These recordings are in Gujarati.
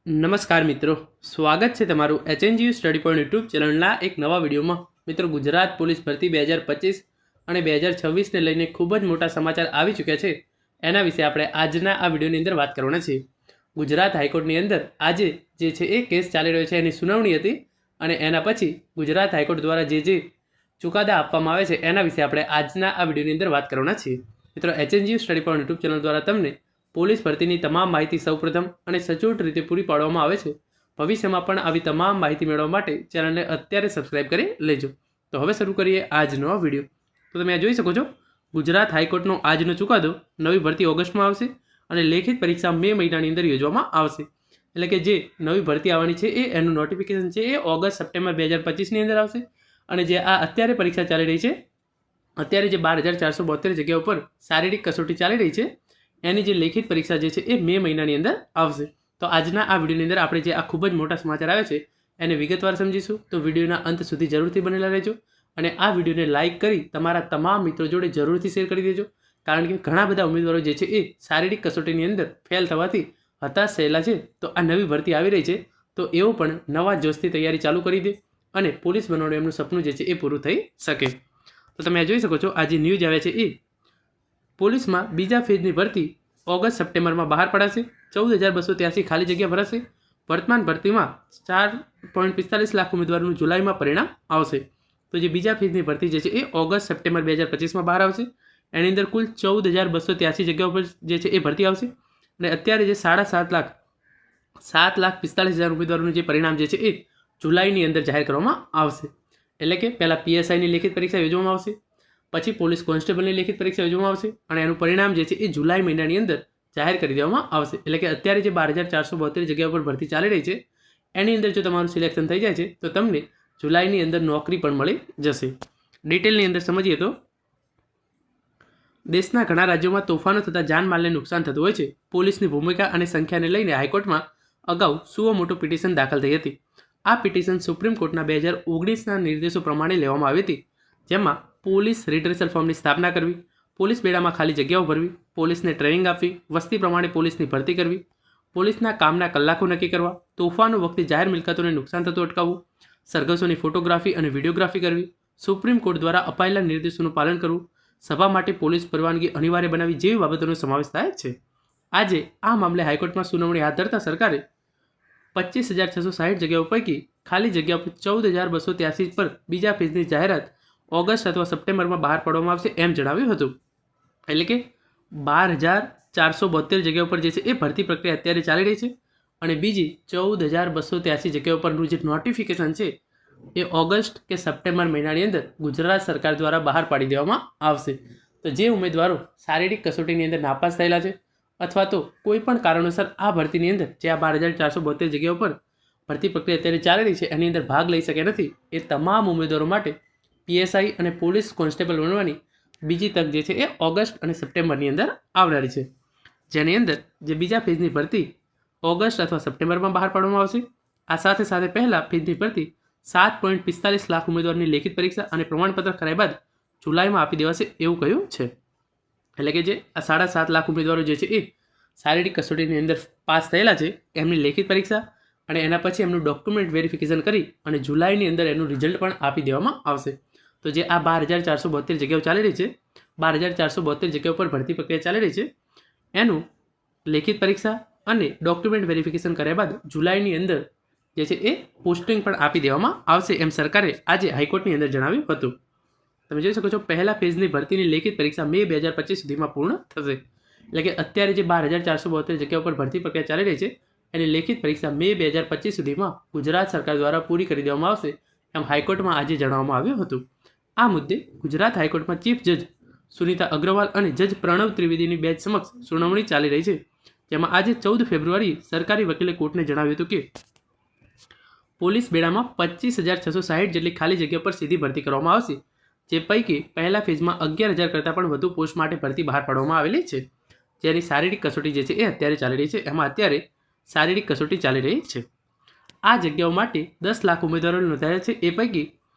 નમસ્કાર મિત્રો, સ્વાગત છે તમારું HNGU સ્ટડી પોઈન્ટ યુટ્યુબ ચેનલના એક નવા વિડીયોમાં. મિત્રો, ગુજરાત પોલીસ ભરતી 2025 અને 2026ને લઈને ખૂબ જ મોટા સમાચાર આવી ચૂક્યા છે. એના વિશે આપણે આજના આ વિડીયોની અંદર વાત કરવાના છીએ. ગુજરાત હાઈકોર્ટની અંદર આજે જે છે એ કેસ ચાલી રહ્યો છે એની સુનાવણી હતી અને એના પછી ગુજરાત હાઈકોર્ટ દ્વારા જે ચુકાદા આપવામાં આવે છે એના વિશે આપણે આજના આ વિડીયોની અંદર વાત કરવાના છીએ. મિત્રો, HNGU study point YouTube channel દ્વારા તમને પોલીસ ભરતીની તમામ માહિતી સૌપ્રથમ અને સચોટ રીતે પૂરી પાડવામાં આવે છે. ભવિષ્યમાં પણ આવી તમામ માહિતી મેળવવા માટે ચેનલને અત્યારે સબસ્ક્રાઇબ કરી લેજો. તો હવે શરૂ કરીએ આજનો આ વિડીયો. તો તમે આ જોઈ શકો છો, ગુજરાત હાઈકોર્ટનો આજનો ચુકાદો નવી ભરતી ઓગસ્ટમાં આવશે અને લેખિત પરીક્ષા મે મહિનાની અંદર યોજવામાં આવશે. એટલે કે જે નવી ભરતી આવવાની છે એનું નોટિફિકેશન છે એ ઓગસ્ટ સપ્ટેમ્બર 2025ની અંદર આવશે અને જે આ અત્યારે પરીક્ષા ચાલી રહી છે, અત્યારે જે 12,472 જગ્યાઓ પર શારીરિક કસોટી ચાલી રહી છે એની જે લેખિત પરીક્ષા જે છે એ મે મહિનાની અંદર આવશે. તો આજના આ વિડીયોની અંદર આપણે જે આ ખૂબ જ મોટા સમાચાર આવે છે એને વિગતવાર સમજીશું. તો વિડીયોના અંત સુધી જરૂરથી બનેલા રહેજો અને આ વિડીયોને લાઇક કરી તમારા તમામ મિત્રો જોડે જરૂરથી શેર કરી દેજો. કારણ કે ઘણા બધા ઉમેદવારો જે છે એ શારીરિક કસોટીની અંદર ફેલ થવાથી હતાશ થયેલા છે. તો આ નવી ભરતી આવી રહી છે તો એઓ પણ નવા જોશથી તૈયારી ચાલુ કરી દે અને પોલીસ બનવાનું એમનું સપનું જે છે એ પૂરું થઈ શકે. તો તમે જોઈ શકો છો, આ જે ન્યૂઝ આવે છે એ પોલીસમાં બીજા ફેઝની ભરતી ઓગસ્ટ સપ્ટેમ્બરમાં બહાર પડાશે. 14,283 ખાલી જગ્યા ભરાશે. વર્તમાન ભરતીમાં 4.45 લાખ ઉમેદવારોનું જુલાઈમાં પરિણામ આવશે. તો જે બીજા ફેઝની ભરતી જે છે એ ઓગસ્ટ સપ્ટેમ્બર 2025માં બહાર આવશે. એની અંદર કુલ 14,283 જગ્યાઓ પર જે છે એ ભરતી આવશે અને અત્યારે જે 7,45,000 ઉમેદવારોનું જે પરિણામ જે છે એ જુલાઈની અંદર જાહેર કરવામાં આવશે. એટલે કે પહેલાં PSIની લેખિત પરીક્ષા યોજવામાં આવશે, પછી પોલીસ કોન્સ્ટેબલની લેખિત પરીક્ષા યોજવામાં આવશે અને એનું પરિણામ જે છે એ જુલાઈ મહિનાની અંદર જાહેર કરી દેવામાં આવશે. એટલે કે અત્યારે જે 12,472 જગ્યા પર ભરતી ચાલી રહી છે એની અંદર જો તમારું સિલેક્શન થઈ જાય છે તો તમને જુલાઈની અંદર નોકરી પણ મળી જશે. ડિટેલની અંદર સમજીએ તો દેશના ઘણા રાજ્યોમાં તોફાનો થતાં જાનમાલને નુકસાન થતું હોય છે. પોલીસની ભૂમિકા અને સંખ્યાને લઈને હાઈકોર્ટમાં અગાઉ સુઓ મોટું પિટિશન દાખલ થઈ હતી. આ પિટિશન સુપ્રીમ કોર્ટના 2019ના નિર્દેશો પ્રમાણે લેવામાં આવી હતી, જેમાં પોલીસ રિટ્રેસલ ફોર્મની સ્થાપના કરવી, પોલીસ બેડામાં ખાલી જગ્યાઓ ભરવી, પોલીસને ટ્રેનિંગ આપવી, વસ્તી પ્રમાણે પોલીસની ભરતી કરવી, પોલીસના કામના કલાકો નક્કી કરવા, તોફાનો વખતે જાહેર મિલકતોને નુકસાન થતું અટકાવવું, સરઘસોની ફોટોગ્રાફી અને વિડીયોગ્રાફી કરવી, સુપ્રીમ કોર્ટ દ્વારા અપાયેલા નિર્દેશોનું પાલન કરવું, સભા માટે પોલીસ પરવાનગી અનિવાર્ય બનાવવી જેવી બાબતોનો સમાવેશ થાય છે. આજે આ મામલે હાઈકોર્ટમાં સુનાવણી હાથ ધરતા સરકારે 25,660 જગ્યાઓ પૈકી ખાલી જગ્યાઓ 14,283 પર બીજા ફેઝની જાહેરાત ઓગસ્ટ અથવા સપ્ટેમ્બરમાં બહાર પાડવામાં આવશે એમ જણાવ્યું હતું. એટલે કે 12,472 જગ્યાઓ પર જે છે એ ભરતી પ્રક્રિયા અત્યારે ચાલી રહી છે અને બીજી 14,283 જગ્યાઓ પરનું જે નોટિફિકેશન છે એ ઓગસ્ટ કે સપ્ટેમ્બર મહિનાની અંદર ગુજરાત સરકાર દ્વારા બહાર પાડી દેવામાં આવશે. તો જે ઉમેદવારો શારીરિક કસોટીની અંદર નાપાસ થયેલા છે અથવા તો કોઈ પણ કારણોસર આ ભરતીની અંદર જે આ 12,472 જગ્યાઓ પર ભરતી પ્રક્રિયા અત્યારે ચાલી રહી છે એની અંદર ભાગ લઈ શકે નથી, એ તમામ ઉમેદવારો માટે PSI અને પોલીસ કોન્સ્ટેબલ બનવાની બીજી તક જે છે એ ઓગસ્ટ અને સપ્ટેમ્બરની અંદર આવનારી છે. જેની અંદર જે બીજા ફેઝની ભરતી ઓગસ્ટ અથવા સપ્ટેમ્બરમાં બહાર પાડવામાં આવશે. આ સાથે સાથે પહેલાં ફેઝની ભરતી 7.45 લાખ ઉમેદવારની લેખિત પરીક્ષા અને પ્રમાણપત્ર કરાયા બાદ જુલાઈમાં આપી દેવાશે એવું કહ્યું છે. એટલે કે જે આ 7.5 લાખ ઉમેદવારો જે છે એ શારીરિક કસોટીની અંદર પાસ થયેલા છે એમની લેખિત પરીક્ષા અને એના પછી એમનું ડોક્યુમેન્ટ વેરિફિકેશન કરી અને જુલાઈની અંદર એનું રિઝલ્ટ પણ આપી દેવામાં આવશે. તો જે આ 12,472 જગ્યાઓ ચાલી રહી છે, 12,472 જગ્યાઓ પર ભરતી પ્રક્રિયા ચાલી રહી છે, એનું લેખિત પરીક્ષા અને ડોક્યુમેન્ટ વેરિફિકેશન કર્યા બાદ જુલાઈની અંદર જે છે એ પોસ્ટિંગ પણ આપી દેવામાં આવશે એમ સરકારે આજે હાઈકોર્ટની અંદર જણાવ્યું હતું. તમે જોઈ શકો છો, પહેલા ફેઝની ભરતીની લેખિત પરીક્ષા મે 2025 સુધીમાં પૂર્ણ થશે. એટલે કે અત્યારે જે 12,472 જગ્યાઓ પર ભરતી પ્રક્રિયા ચાલી રહી છે એની લેખિત પરીક્ષા મે 2025 સુધીમાં ગુજરાત સરકાર દ્વારા પૂરી કરી દેવામાં આવશે એમ હાઈકોર્ટમાં આજે જણાવવામાં આવ્યું હતું. આ મુદ્દે ગુજરાત હાઈકોર્ટમાં ચીફ જજ સુનીતા અગ્રવાલ અને જજ પ્રણવ ત્રિવેદીની બેન્ચ સમક્ષ સુનાવણી ચાલી રહી છે, જેમાં આજે 14 ફેબ્રુઆરીએ સરકારી વકીલે કોર્ટને જણાવ્યું હતું કે પોલીસ બેડામાં 25,660 જેટલી ખાલી જગ્યા પર સીધી ભરતી કરવામાં આવશે, જે પૈકી પહેલા ફેઝમાં 11,000 કરતાં પણ વધુ પોસ્ટ માટે ભરતી બહાર પાડવામાં આવેલી છે. જેની શારીરિક કસોટી જે છે એ અત્યારે ચાલી રહી છે, એમાં અત્યારે શારીરિક કસોટી ચાલી રહી છે. આ જગ્યાઓ માટે 10 લાખ ઉમેદવારો નોંધાયા છે, એ પૈકી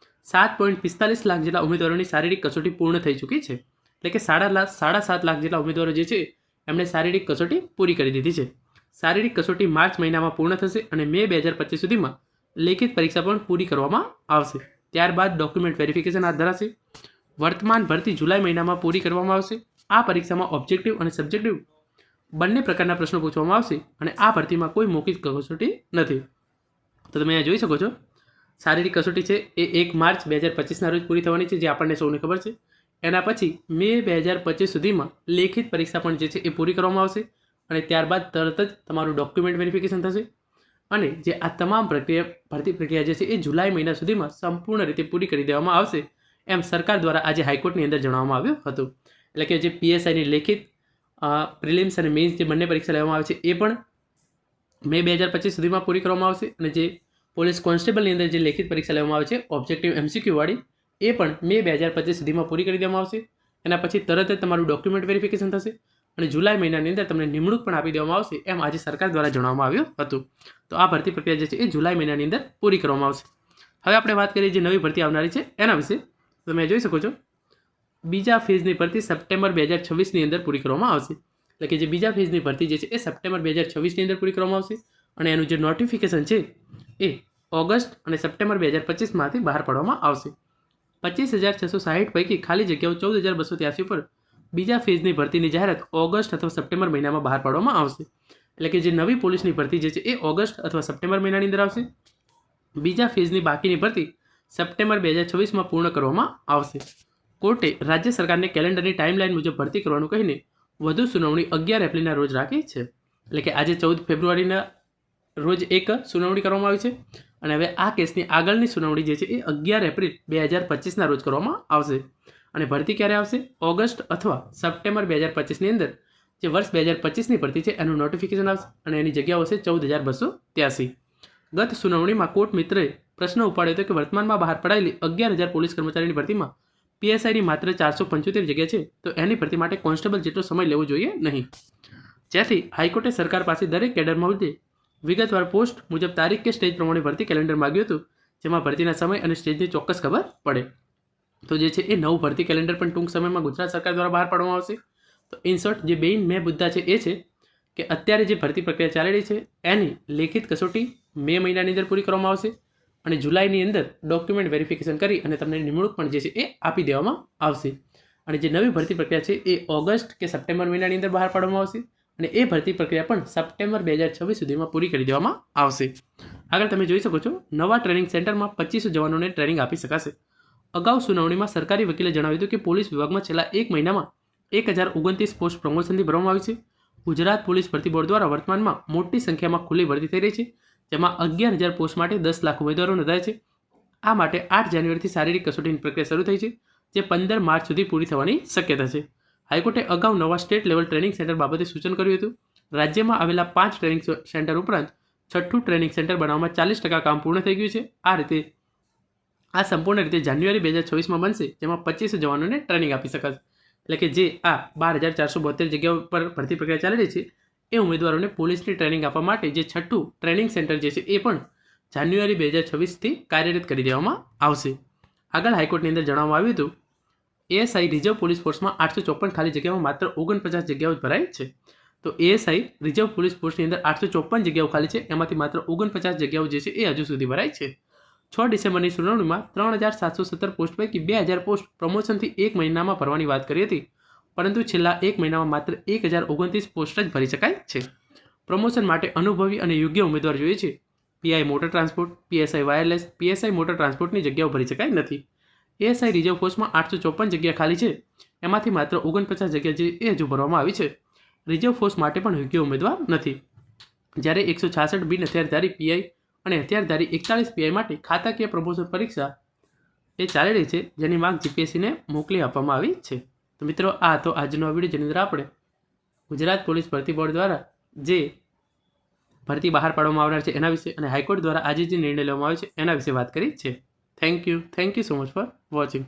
7.45 લાખ જેટલા ઉમેદવારોની શારીરિક કસોટી પૂર્ણ થઈ ચૂકી છે. એટલે કે 7.5 લાખ જેટલા ઉમેદવારો જે છે એમણે શારીરિક કસોટી પૂરી કરી દીધી છે. શારીરિક કસોટી માર્ચ મહિનામાં પૂર્ણ થશે અને મે 2025 સુધીમાં લેખિત પરીક્ષા પણ પૂરી કરવામાં આવશે. ત્યારબાદ ડોક્યુમેન્ટ વેરિફિકેશન હાથ ધરાશે. વર્તમાન ભરતી જુલાઈ મહિનામાં પૂરી કરવામાં આવશે. આ પરીક્ષામાં ઓબ્જેક્ટિવ અને સબ્જેક્ટિવ બંને પ્રકારના પ્રશ્નો પૂછવામાં આવશે અને આ ભરતીમાં કોઈ મૌખિક કસોટી નથી. તો તમે અહીંયા જોઈ શકો છો શારીરિક કસોટી છે એ 1 માર્ચ 2025ના રોજ પૂરી થવાની છે, જે આપણને સૌને ખબર છે. એના પછી મે 2025 સુધીમાં લેખિત પરીક્ષા પણ જે છે એ પૂરી કરવામાં આવશે અને ત્યારબાદ તરત જ તમારું ડોક્યુમેન્ટ વેરિફિકેશન થશે અને જે આ તમામ ભરતી પ્રક્રિયા જે છે એ જુલાઈ મહિના સુધીમાં સંપૂર્ણ રીતે પૂરી કરી દેવામાં આવશે, એમ સરકાર દ્વારા આજે હાઈકોર્ટની અંદર જણાવવામાં આવ્યું હતું. એટલે કે જે પીએસઆઈની લેખિત પ્રિલિમ્સ અને મેઇન્સ જે બંને પરીક્ષા લેવામાં આવે છે એ પણ મે 2025 સુધીમાં પૂરી કરવામાં આવશે અને જે પોલીસ કોન્સ્ટેબલની અંદર જે લેખિત પરીક્ષા લેવામાં આવે છે ઓબ્જેક્ટિવ MCQ વાળી, એ પણ મે 2025 સુધીમાં પૂરી કરી દેવામાં આવશે. એના પછી તરત જ તમારું ડોક્યુમેન્ટ વેરિફિકેશન થશે અને જુલાઈ મહિનાની અંદર તમને નિમણૂક પણ આપી દેવામાં આવશે, એમ આજે સરકાર દ્વારા જણાવવામાં આવ્યું હતું. તો આ ભરતી પ્રક્રિયા જે છે એ જુલાઈ મહિનાની અંદર પૂરી કરવામાં આવશે. હવે આપણે વાત કરીએ જે નવી ભરતી આવનારી છે એના વિશે. તમે જોઈ શકો છો બીજા ફેઝની ભરતી સપ્ટેમ્બર 2026ની અંદર પૂરી કરવામાં આવશે. એટલે કે જે બીજા ફેઝની ભરતી જે છે એ સપ્ટેમ્બર 2026ની અંદર પૂરી કરવામાં આવશે અને એનું જે નોટિફિકેશન છે એ ઓગસ્ટ અને સપ્ટેમ્બર 2025માંથી બહાર પાડવામાં આવશે. 25,660 પૈકી ખાલી જગ્યાઓ 14,283 પર બીજા ફેઝની ભરતીની જાહેરાત ઓગસ્ટ અથવા સપ્ટેમ્બર મહિનામાં બહાર પાડવામાં આવશે. એટલે કે જે નવી પોલીસની ભરતી જે છે એ ઓગસ્ટ અથવા સપ્ટેમ્બર મહિનાની અંદર આવશે. બીજા ફેઝની બાકીની ભરતી સપ્ટેમ્બર 2026માં પૂર્ણ કરવામાં આવશે. કોર્ટે રાજ્ય સરકારને કેલેન્ડરની ટાઈમલાઈન મુજબ ભરતી કરવાનું કહીને વધુ સુનાવણી 11 એપ્રિલના રોજ રાખી છે. એટલે કે આજે 14 ફેબ્રુઆરીના રોજ એક સુનાવણી કરવામાં આવી છે અને હવે આ કેસની આગળની સુનાવણી જે છે એ 11 એપ્રિલ 2025ના રોજ કરવામાં આવશે. અને ભરતી ક્યારે આવશે? ઓગસ્ટ અથવા સપ્ટેમ્બર 2025ની અંદર જે વર્ષ 2025ની ભરતી છે એનું નોટિફિકેશન આવશે અને એની જગ્યાઓ છે 14,283. ગત સુનાવણીમાં કોર્ટ મિત્રએ પ્રશ્ન ઉપાડ્યો હતો કે વર્તમાનમાં બહાર પડાયેલી 11,000 પોલીસ કર્મચારીની ભરતીમાં પીએસઆઈની માત્ર 475 જગ્યા છે, તો એની ભરતી માટે કોન્સ્ટેબલ જેટલો સમય લેવો જોઈએ નહીં. જેથી હાઈકોર્ટે સરકાર પાસે દરેક કેડરમાં મુદ્દે વિગતવાર પોસ્ટ મુજબ તારીખ કે સ્ટેજ પ્રમાણે ભરતી કેલેન્ડર માગ્યું હતું, જેમાં ભરતીના સમય અને સ્ટેજની ચોક્કસ ખબર પડે. તો જે છે એ નવું ભરતી કેલેન્ડર પણ ટૂંક સમયમાં ગુજરાત સરકાર દ્વારા બહાર પાડવામાં આવશે. તો ઇન શોર્ટ જે મેઇન મુદ્દા છે એ છે કે અત્યારે જે ભરતી પ્રક્રિયા ચાલી રહી છે એની લેખિત કસોટી મે મહિનાની અંદર પૂરી કરવામાં આવશે અને જુલાઈની અંદર ડોક્યુમેન્ટ વેરિફિકેશન કરી અને તમને નિમણૂક પણ જે છે એ આપી દેવામાં આવશે. અને જે નવી ભરતી પ્રક્રિયા છે એ ઓગસ્ટ કે સપ્ટેમ્બર મહિનાની અંદર બહાર પાડવામાં આવશે અને એ ભરતી પ્રક્રિયા પણ સપ્ટેમ્બર 2026 સુધીમાં પૂરી કરી દેવામાં આવશે. આગળ તમે જોઈ શકો છો નવા ટ્રેનિંગ સેન્ટરમાં 2500 જવાનોને ટ્રેનિંગ આપી શકાશે. અગાઉ સુનાવણીમાં સરકારી વકીલે જણાવ્યું હતું કે પોલીસ વિભાગમાં છેલ્લા 1 મહિનામાં 1029 પોસ્ટ પ્રમોશનથી ભરવામાં આવી છે. ગુજરાત પોલીસ ભરતી બોર્ડ દ્વારા વર્તમાનમાં મોટી સંખ્યામાં ખુલ્લી ભરતી થઈ રહી છે, જેમાં 11,000 પોસ્ટ માટે 10 લાખ ઉમેદવારો નોંધાયા છે. આ માટે 8 જાન્યુઆરીથી શારીરિક કસોટીની પ્રક્રિયા શરૂ થઈ છે, જે 15 માર્ચ સુધી પૂરી થવાની શક્યતા છે. હાઈકોર્ટે અગાઉ નવા સ્ટેટ લેવલ ટ્રેનિંગ સેન્ટર બાબતે સૂચન કર્યું હતું. રાજ્યમાં આવેલા 5 ટ્રેનિંગ સેન્ટર ઉપરાંત 6ઠું ટ્રેનિંગ સેન્ટર બનાવવામાં 40% કામ પૂર્ણ થઈ ગયું છે. આ સંપૂર્ણ રીતે જાન્યુઆરી 2026માં બનશે, જેમાં 2500 જવાનોને ટ્રેનિંગ આપી શકાશે. એટલે કે જે આ 12,472 જગ્યાઓ પર ભરતી પ્રક્રિયા ચાલી રહી છે એ ઉમેદવારોને પોલીસની ટ્રેનિંગ આપવા માટે જે 6ઠું ટ્રેનિંગ સેન્ટર જે છે એ પણ જાન્યુઆરી 2026થી કાર્યરત કરી દેવામાં આવશે. આગળ હાઈકોર્ટની અંદર જણાવવામાં આવ્યું હતું એએસઆઈ રિઝર્વ પોલીસ ફોર્સમાં 854 ખાલી જગ્યામાં માત્ર 49 જગ્યાઓ જ ભરાઈ છે. તો એએસઆઈ રિઝર્વ પોલીસ ફોર્સની અંદર 854 જગ્યાઓ ખાલી છે, એમાંથી માત્ર 49 જગ્યાઓ જે છે એ હજુ સુધી ભરાઈ છે. 6 ડિસેમ્બરની સુનાવણીમાં 3,717 પોસ્ટ પૈકી 2,000 પોસ્ટ પ્રમોશનથી 1 મહિનામાં ભરવાની વાત કરી હતી, પરંતુ છેલ્લા 1 મહિનામાં માત્ર 1,029 પોસ્ટ જ ભરી શકાય છે. પ્રમોશન માટે અનુભવી અને યોગ્ય ઉમેદવાર જોઈએ છે. PI motor transport, PSI wireless, PSI motor ટ્રાન્સપોર્ટની જગ્યાઓ ભરી શકાય નથી. એએસઆઈ રિઝર્વ ફોર્સમાં 854 જગ્યા ખાલી છે, એમાંથી માત્ર 49 જગ્યા જે એ હજુ ભરવામાં આવી છે. રિઝર્વ ફોર્સ માટે પણ યોગ્ય ઉમેદવાર નથી. જ્યારે 166 બિન હથિયારધારી પીઆઈ અને હથિયારધારી 41 પીઆઈ માટે ખાતાકીય પ્રમોશન પરીક્ષા એ ચાલી રહી છે, જેની માંગ જીપીએસસીને મોકલી આપવામાં આવી છે. તો મિત્રો આ હતો આજનો વિડીયો, જેની અંદર આપણે ગુજરાત પોલીસ ભરતી બોર્ડ દ્વારા જે ભરતી બહાર પાડવામાં આવનાર છે એના વિશે અને હાઈકોર્ટ દ્વારા આજે જે નિર્ણય લેવામાં આવ્યો છે એના વિશે વાત કરી છે. Thank you so much for watching.